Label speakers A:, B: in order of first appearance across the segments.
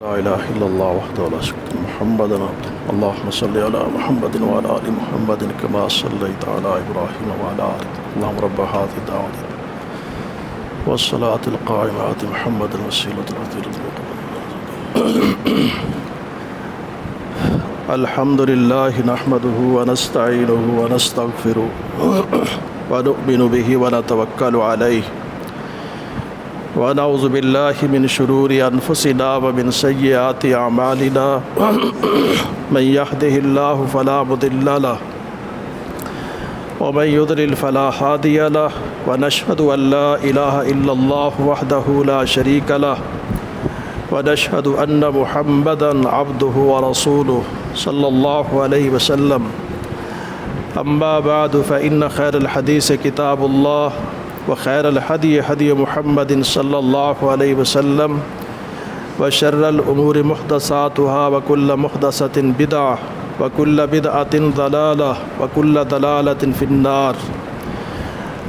A: لا الہ الا اللہ وحدہ لا شریک له محمد عبدہ اللہم صلی علی محمد وعلی آل محمد کما صلیت علی ابراہیم وعلی آل اللہم رب هذه الدعوة والصلاة القائمة آت محمد الوسیلۃ الحمد للہ نحمده ونستعینه ونستغفره ونؤمن به ونتوکل علیہ ونعوذ باللہ من شرور انفسنا ومن سیئات اعمالنا من يهده الله فلا مضل له ومن يضلل فلا هادي له ونشهد ان لا اله الا الله وحده لا شريك له ونشهد ان محمدا عبده ورسوله صلى الله عليه وسلم اما بعد فان خير الحديث كتاب الله وخير الهدي هدي محمد صلى الله عليه وسلم وشر الأمور محدثاتها وكل محدثة بدعة وكل بدعة ضلالة وكل ضلالة في النار.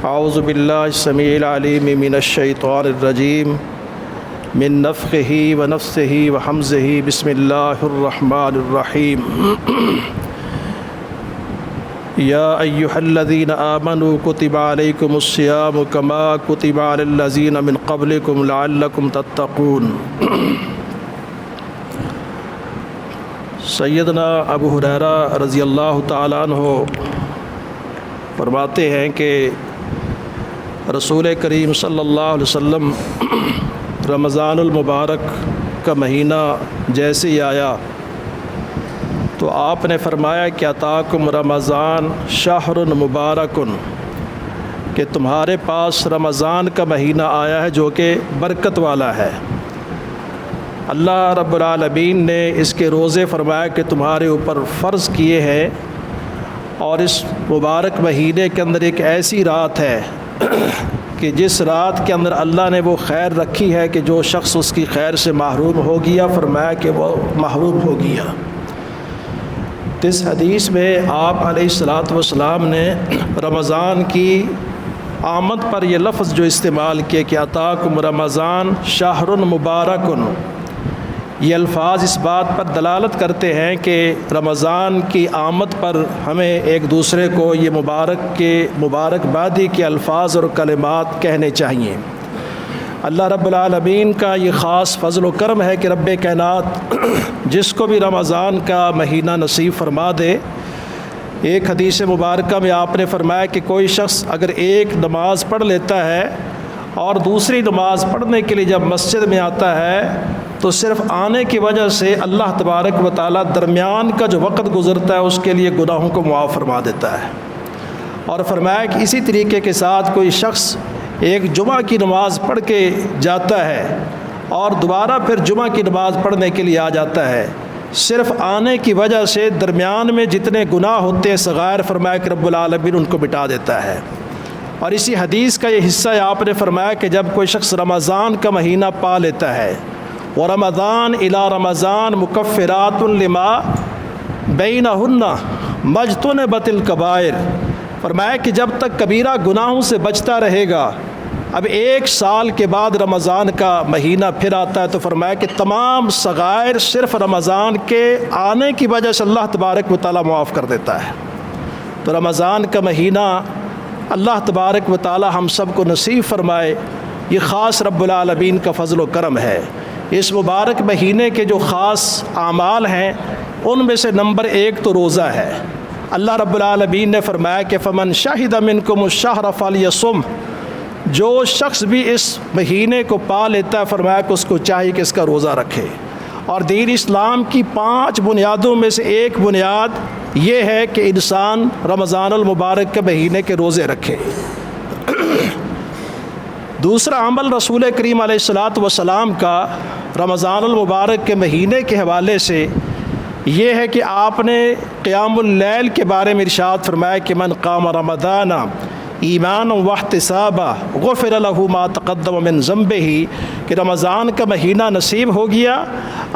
A: أعوذ بالله السميع العليم من الشيطان الرجيم من نفخه ونفثه وحمزه بسم الله الرحمن الرحيم. یا ایہا الذین آمنوا کتب علیکم الصیام کما کتب علی الذین من قبلکم لعلکم تتقون. سیدنا ابو ہریرہ رضی اللہ تعالیٰ عنہ فرماتے ہیں کہ رسول کریم صلی اللہ علیہ وسلم رمضان المبارک کا مہینہ جیسے ہی آیا تو آپ نے فرمایا کہ اتاکم رمضان شہر مبارک، کہ تمہارے پاس رمضان کا مہینہ آیا ہے جو کہ برکت والا ہے. اللہ رب العالمین نے اس کے روزے فرمایا کہ تمہارے اوپر فرض کیے ہیں، اور اس مبارک مہینے کے اندر ایک ایسی رات ہے کہ جس رات کے اندر اللہ نے وہ خیر رکھی ہے کہ جو شخص اس کی خیر سے محروم ہو گیا، فرمایا کہ وہ محروم ہو گیا. اس حدیث میں آپ علیہ الصلاۃ والسلام نے رمضان کی آمد پر یہ لفظ جو استعمال کیے کہ اتاکم رمضان شہر مبارک، یہ الفاظ اس بات پر دلالت کرتے ہیں کہ رمضان کی آمد پر ہمیں ایک دوسرے کو یہ مبارکبادی کے الفاظ اور کلمات کہنے چاہیے. اللہ رب العالمین کا یہ خاص فضل و کرم ہے کہ رب کائنات جس کو بھی رمضان کا مہینہ نصیب فرما دے. ایک حدیث مبارکہ میں آپ نے فرمایا کہ کوئی شخص اگر ایک نماز پڑھ لیتا ہے اور دوسری نماز پڑھنے کے لیے جب مسجد میں آتا ہے تو صرف آنے کی وجہ سے اللہ تبارک و تعالیٰ درمیان کا جو وقت گزرتا ہے اس کے لیے گناہوں کو معاف فرما دیتا ہے. اور فرمایا کہ اسی طریقے کے ساتھ کوئی شخص ایک جمعہ کی نماز پڑھ کے جاتا ہے اور دوبارہ پھر جمعہ کی نماز پڑھنے کے لیے آ جاتا ہے، صرف آنے کی وجہ سے درمیان میں جتنے گناہ ہوتے ہیں صغائر، فرمایا کہ رب العالمین ان کو مٹا دیتا ہے. اور اسی حدیث کا یہ حصہ آپ نے فرمایا کہ جب کوئی شخص رمضان کا مہینہ پا لیتا ہے، وَرَمَضَانَ إِلَى رَمَضَانَ مُكَفِّرَاتٌ لِمَا بَيْنَهُنَّ مَجْتُنِبَتِ الْكَبَائِرِ، فرمایا کہ جب تک کبیرہ گناہوں سے بچتا رہے گا. اب ایک سال کے بعد رمضان کا مہینہ پھر آتا ہے تو فرمایا کہ تمام صغائر صرف رمضان کے آنے کی وجہ سے اللہ تبارک و تعالیٰ معاف کر دیتا ہے. تو رمضان کا مہینہ اللہ تبارک و تعالیٰ ہم سب کو نصیب فرمائے، یہ خاص رب العالمین کا فضل و کرم ہے. اس مبارک مہینے کے جو خاص اعمال ہیں ان میں سے نمبر 1 تو روزہ ہے. اللہ رب العالمین نے فرمایا کہ فمن شہد منکم الشہر فلیصم، جو شخص بھی اس مہینے کو پا لیتا ہے فرمایا کہ اس کو چاہیے کہ اس کا روزہ رکھے. اور دین اسلام کی 5 بنیادوں میں سے ایک بنیاد یہ ہے کہ انسان رمضان المبارک کے مہینے کے روزے رکھے. دوسرا عمل رسول کریم علیہ الصلاۃ والسلام کا رمضان المبارک کے مہینے کے حوالے سے یہ ہے کہ آپ نے قیام اللیل کے بارے میں ارشاد فرمایا کہ من قام رمضان ایمانا واحتسابا غفر له ما تقدم من ذنبہ، کہ رمضان کا مہینہ نصیب ہو گیا.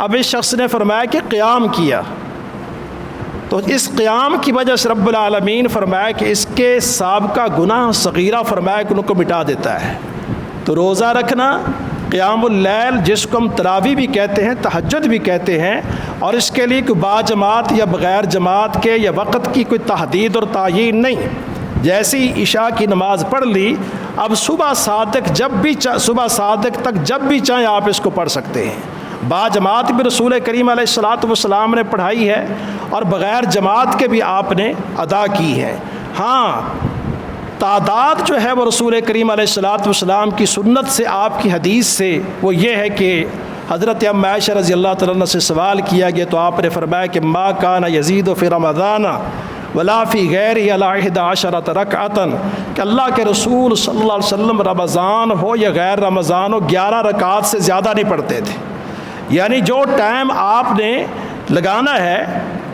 A: اب اس شخص نے فرمایا کہ قیام کیا تو اس قیام کی وجہ سے رب العالمین فرمایا کہ اس کے سابقہ گناہ صغیرہ فرمایا کہ ان کو مٹا دیتا ہے. تو روزہ رکھنا قیام اللیل جس کو ہم تراویح بھی کہتے ہیں، تہجد بھی کہتے ہیں، اور اس کے لیے کوئی باجماعت یا بغیر جماعت کے یا وقت کی کوئی تحدید اور تعیین نہیں۔ جیسی عشاء کی نماز پڑھ لی، اب صبح صادق تک جب بھی چاہیں آپ اس کو پڑھ سکتے ہیں۔ باجماعت بھی رسول کریم علیہ الصلاۃ والسلام نے پڑھائی ہے، اور بغیر جماعت کے بھی آپ نے ادا کی ہے۔ ہاں، تعداد جو ہے وہ رسول کریم علیہ الصلاۃ والسلام کی سنت سے، آپ کی حدیث سے، وہ یہ ہے کہ حضرت ام عائشہ رضی اللہ تعالیٰ عنہ سے سوال کیا گیا تو آپ نے فرمایا کہ ما کان یزید فی رمضان ولا فی غیرہ علی 11 رکعۃ، کہ اللہ کے رسول صلی اللہ علیہ وسلم رمضان ہو یا غیر رمضان ہو 11 رکعات سے زیادہ نہیں پڑھتے تھے۔ یعنی جو ٹائم آپ نے لگانا ہے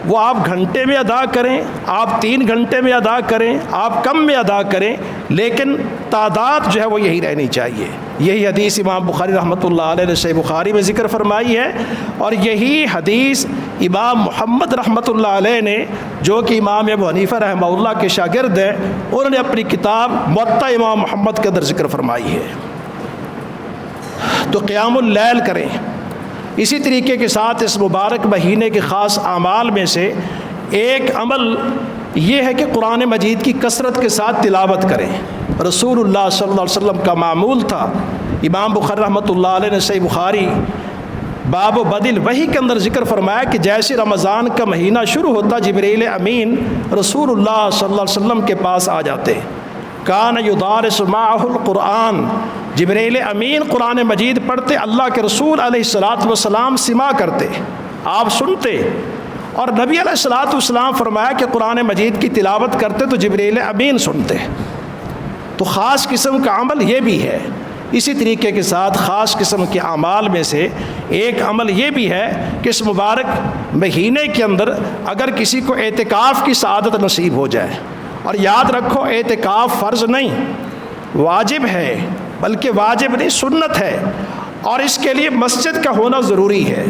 A: وہ آپ گھنٹے میں ادا کریں، آپ 3 گھنٹے میں ادا کریں، آپ کم میں ادا کریں، لیکن تعداد جو ہے وہ یہی رہنی چاہیے۔ یہی حدیث امام بخاری رحمۃ اللہ علیہ نے صحیح بخاری میں ذکر فرمائی ہے، اور یہی حدیث امام محمد رحمۃ اللہ علیہ نے، جو کہ امام ابو حنیفہ رحمہ اللہ کے شاگرد ہیں، انہوں نے اپنی کتاب موطا امام محمد کے اندر ذکر فرمائی ہے۔ تو قیام اللیل کریں۔ اسی طریقے کے ساتھ اس مبارک مہینے کے خاص اعمال میں سے ایک عمل یہ ہے کہ قرآن مجید کی کثرت کے ساتھ تلاوت کریں۔ رسول اللہ صلی اللہ علیہ وسلم کا معمول تھا۔ امام بخاری رحمۃ اللہ علیہ نے صحیح بخاری باب بدل وحی کے اندر ذکر فرمایا کہ جیسے رمضان کا مہینہ شروع ہوتا، جبریل امین رسول اللہ صلی اللہ علیہ وسلم کے پاس آ جاتے۔ کان یدارس معہ القرآن، جبریل امین قرآن مجید پڑھتے، اللہ کے رسول علیہ الصلاۃ والسلام سماع کرتے، آپ سنتے، اور نبی علیہ الصلاۃ والسلام فرمایا کہ قرآن مجید کی تلاوت کرتے تو جبریل امین سنتے۔ تو خاص قسم کا عمل یہ بھی ہے۔ اسی طریقے کے ساتھ خاص قسم کے اعمال میں سے ایک عمل یہ بھی ہے کہ اس مبارک مہینے کے اندر اگر کسی کو اعتکاف کی سعادت نصیب ہو جائے، اور یاد رکھو اعتکاف فرض نہیں، واجب ہے، بلکہ واجب نہیں سنت ہے، اور اس کے لیے مسجد کا ہونا ضروری ہے۔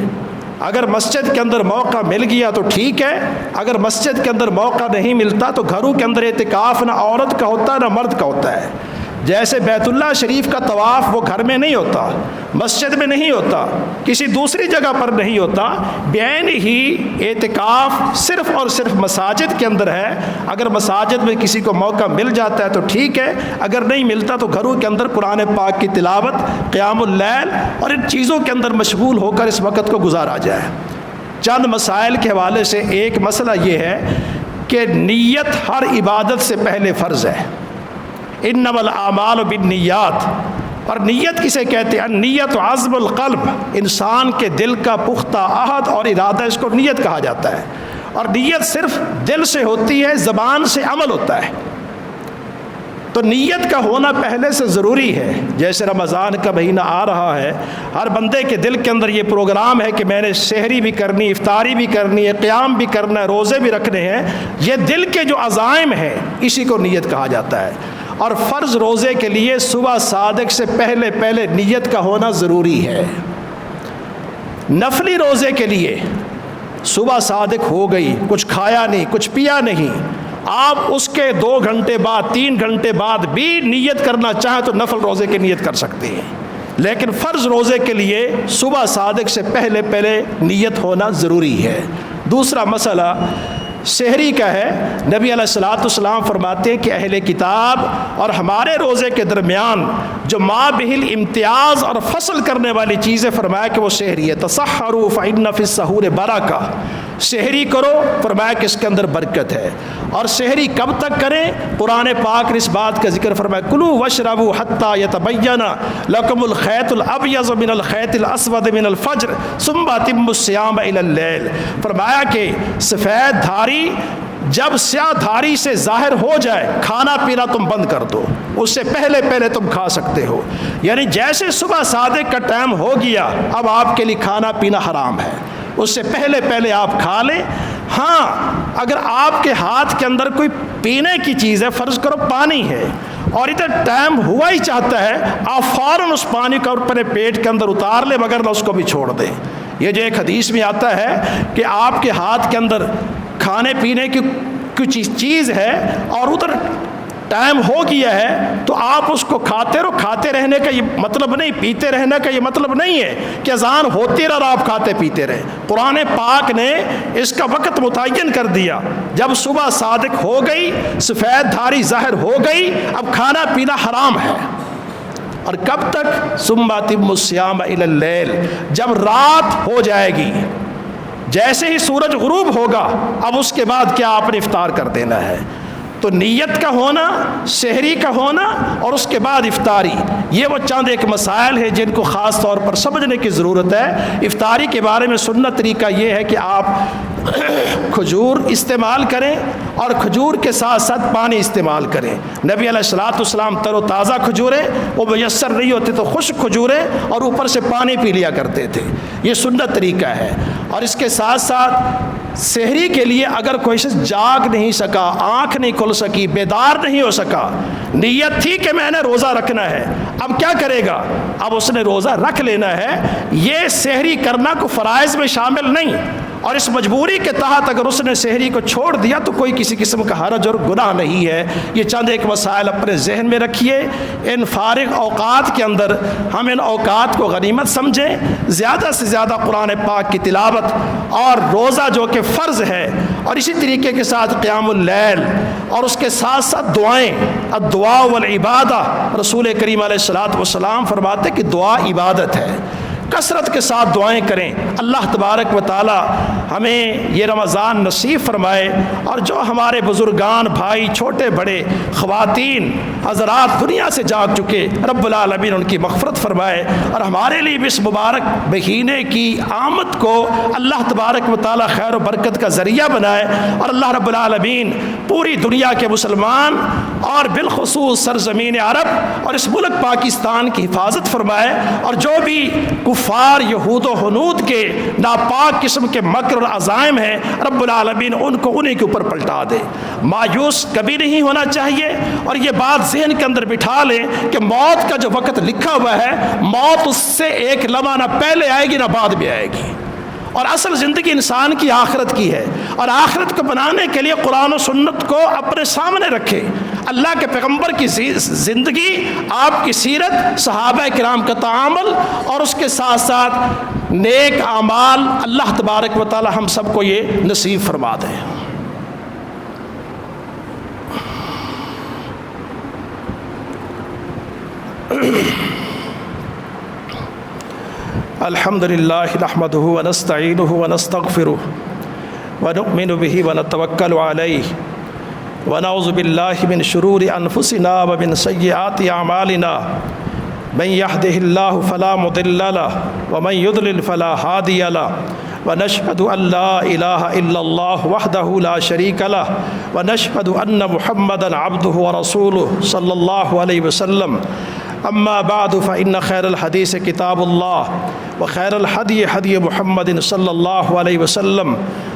A: اگر مسجد کے اندر موقع مل گیا تو ٹھیک ہے، اگر مسجد کے اندر موقع نہیں ملتا تو گھروں کے اندر اعتکاف نہ عورت کا ہوتا ہے نہ مرد کا ہوتا ہے۔ جیسے بیت اللہ شریف کا طواف وہ گھر میں نہیں ہوتا، مسجد میں نہیں ہوتا، کسی دوسری جگہ پر نہیں ہوتا، بعین ہی اعتکاف صرف اور صرف مساجد کے اندر ہے۔ اگر مساجد میں کسی کو موقع مل جاتا ہے تو ٹھیک ہے، اگر نہیں ملتا تو گھروں کے اندر قرآن پاک کی تلاوت، قیام اللیل اور ان چیزوں کے اندر مشغول ہو کر اس وقت کو گزارا جائے۔ چند مسائل کے حوالے سے ایک مسئلہ یہ ہے کہ نیت ہر عبادت سے پہلے فرض ہے۔ انما الاعمال بالنیات، اور نیت کسے کہتے ہیں؟ النیت عزم القلب، انسان کے دل کا پختہ عہد اور ارادہ، اس کو نیت کہا جاتا ہے۔ اور نیت صرف دل سے ہوتی ہے، زبان سے عمل ہوتا ہے۔ تو نیت کا ہونا پہلے سے ضروری ہے۔ جیسے رمضان کا مہینہ آ رہا ہے، ہر بندے کے دل کے اندر یہ پروگرام ہے کہ میں نے سحری بھی کرنی، افطاری بھی کرنی ہے، قیام بھی کرنا ہے، روزے بھی رکھنے ہیں۔ یہ دل کے جو عزائم ہیں اسی کو نیت کہا جاتا ہے۔ اور فرض روزے کے لیے صبح صادق سے پہلے نیت کا ہونا ضروری ہے۔ نفلی روزے کے لیے صبح صادق ہو گئی، کچھ کھایا نہیں، کچھ پیا نہیں، آپ اس کے 2 گھنٹے بعد 3 گھنٹے بعد بھی نیت کرنا چاہیں تو نفل روزے کی نیت کر سکتے ہیں، لیکن فرض روزے کے لیے صبح صادق سے پہلے نیت ہونا ضروری ہے۔ دوسرا مسئلہ سحری کا ہے۔ نبی علیہ الصلاۃ والسلام فرماتے ہیں کہ اہل کتاب اور ہمارے روزے کے درمیان جو ما بہل امتیاز اور فصل کرنے والی چیزیں، فرمایا کہ وہ سحری ہے۔ تسحروا فإن فی السحور برکہ، سحری کرو، فرمایا کہ اس کے اندر برکت ہے۔ اور سحری کب تک کریں؟ قرآن پاک نے اس بات کا ذکر فرمایا کلوا واشربوا حتی یتبین لکم الخیط الابیض من الخیط الاسود من الفجر ثم اتموا الصیام الی اللیل، فرمایا کہ سفید دھاری جب سیاہ دھاری سے ظاہر ہو جائے، کھانا پینا تم بند کر دو، اس سے پہلے تم کھا سکتے ہو۔ یعنی جیسے صبح صادق کا ٹائم ہو گیا، اب آپ کے لیے کھانا پینا حرام ہے، اس سے پہلے آپ کھا لیں۔ ہاں، اگر آپ کے ہاتھ کے اندر کوئی پینے کی چیز ہے، فرض کرو پانی ہے، اور ادھر ٹائم ہوا ہی چاہتا ہے، آپ فوراً اس پانی کو اپنے پیٹ کے اندر اتار لیں، مگر نہ اس کو بھی چھوڑ دیں۔ یہ جو ایک حدیث میں آتا ہے کہ آپ کے ہاتھ کے اندر کھانے پینے کی کچھ چیز ہے اور ادھر ٹائم ہو گیا ہے تو آپ اس کو کھاتے رہو. کھاتے رہنے کا یہ مطلب نہیں, پیتے رہنے کا یہ مطلب نہیں ہے کہ اذان ہوتی رہا آپ کھاتے پیتے رہے. قرآن پاک نے اس کا وقت متعین کر دیا. جب صبح صادق ہو گئی, سفید دھاری ظاہر ہو گئی, اب کھانا پینا حرام ہے. اور کب تک؟ ثم اتموا الصیام الی اللیل, جب رات ہو جائے گی, جیسے ہی سورج غروب ہوگا اب اس کے بعد کیا آپ نے افطار کر دینا ہے. تو نیت کا ہونا, سحری کا ہونا اور اس کے بعد افطاری, یہ وہ چند ایک مسائل ہیں جن کو خاص طور پر سمجھنے کی ضرورت ہے. افطاری کے بارے میں سنت طریقہ یہ ہے کہ آپ کھجور استعمال کریں اور کھجور کے ساتھ ساتھ پانی استعمال کریں. نبی علیہ الصلوۃ والسلام تر و تازہ کھجوریں, وہ میسر نہیں ہوتے تو خشک کھجوریں اور اوپر سے پانی پی لیا کرتے تھے. یہ سنت طریقہ ہے. اور اس کے ساتھ ساتھ سحری کے لیے اگر کوئی شخص جاگ نہیں سکا, آنکھ نہیں کھل سکی, بیدار نہیں ہو سکا, نیت تھی کہ میں نے روزہ رکھنا ہے, اب کیا کرے گا؟ اب اس نے روزہ رکھ لینا ہے. یہ سحری کرنا کو فرائض میں شامل نہیں, اور اس مجبوری کے تحت اگر اس نے سحری کو چھوڑ دیا تو کوئی کسی قسم کا حرج اور گناہ نہیں ہے. یہ چند ایک مسائل اپنے ذہن میں رکھیے. ان فارغ اوقات کے اندر ہم ان اوقات کو غنیمت سمجھیں, زیادہ سے زیادہ قرآن پاک کی تلاوت اور روزہ جو کہ فرض ہے, اور اسی طریقے کے ساتھ قیام اللیل, اور اس کے ساتھ ساتھ دعائیں. الدعاء والعبادہ, رسول کریم علیہ الصلوۃ والسلام فرماتے کہ دعا عبادت ہے. کثرت کے ساتھ دعائیں کریں. اللہ تبارک و تعالی ہمیں یہ رمضان نصیب فرمائے, اور جو ہمارے بزرگان بھائی, چھوٹے بڑے, خواتین حضرات دنیا سے جاگ چکے, رب العالمین ان کی مغفرت فرمائے, اور ہمارے لیے بھی اس مبارک مہینے کی آمد کو اللہ تبارک و تعالی خیر و برکت کا ذریعہ بنائے. اور اللہ رب العالمین پوری دنیا کے مسلمان اور بالخصوص سرزمین عرب اور اس ملک پاکستان کی حفاظت فرمائے, اور جو بھی کفار یہود و ہنود کے ناپاک قسم کے مکر اور عزائم ہیں, رب العالمین ان کو انہیں کے اوپر پلٹا دے. مایوس کبھی نہیں ہونا چاہیے, اور یہ بات ذہن کے اندر بٹھا لیں کہ موت کا جو وقت لکھا ہوا ہے, موت اس سے ایک لمحہ نہ پہلے آئے گی نہ بعد میں آئے گی. اور اصل زندگی انسان کی آخرت کی ہے, اور آخرت کو بنانے کے لیے قرآن و سنت کو اپنے سامنے رکھے. اللہ کے پیغمبر کی زندگی, آپ کی سیرت, صحابہ کرام کا تعامل, اور اس کے ساتھ ساتھ نیک اعمال. اللہ تبارک و تعالی ہم سب کو یہ نصیب فرما دے. الحمد للہ نحمدہ ونستعینہ ونستغفرہ ونؤمن بہ ونتوکل علیہ ونعوذ باللہ من شرور انفسنا ومن سیئات اعمالنا من یہدہ اللہ فلا مضل لہ ومن یضلل فلا ہادی لہ ونشهد ان لا الہ الا اللہ وحدہ لا شریک لہ ونشهد ان محمدا عبدہ ورسولہ صلی اللہ علیہ وسلم. اما بعد فإن خیر الحدیث کتاب اللہ وخیر الحدی حدی محمد صلی اللہ علیہ وسلم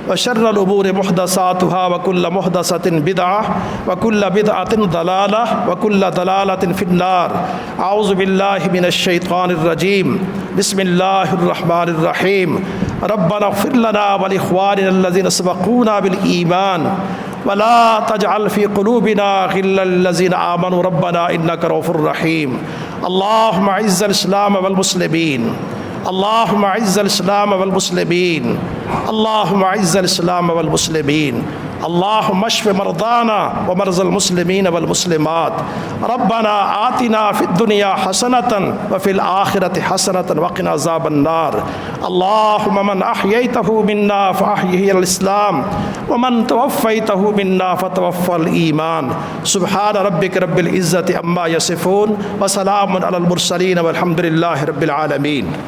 A: وشر الامور محدثاتها وكل محدثة بدعة وكل بدعة ضلالة وكل ضلالة في النار. اعوذ باللہ من الشیطان الرجیم. بسم اللہ الرحمن الرحیم. ربنا اغفر لنا ولاخواننا الذين سبقونا بالایمان ولا تجعل في قلوبنا غلا للذين آمنوا ربنا إنك رؤوف رحيم. اللهم أعز الإسلام والمسلمين, اللهم أعز الإسلام والمسلمين, اللهم أعز الإسلام والمسلمين, اللهم اشف مرضانا ومرضى المسلمين والمسلمات. ربنا آتنا في الدنيا حسنة وفي الآخرة حسنة وقنا عذاب النار. اللهم من أحييته منا فأحيه الإسلام ومن توفيته منا فتوفى الإيمان. سبحان ربك رب العزة عما يصفون وسلام على المرسلين والحمد لله رب العالمين.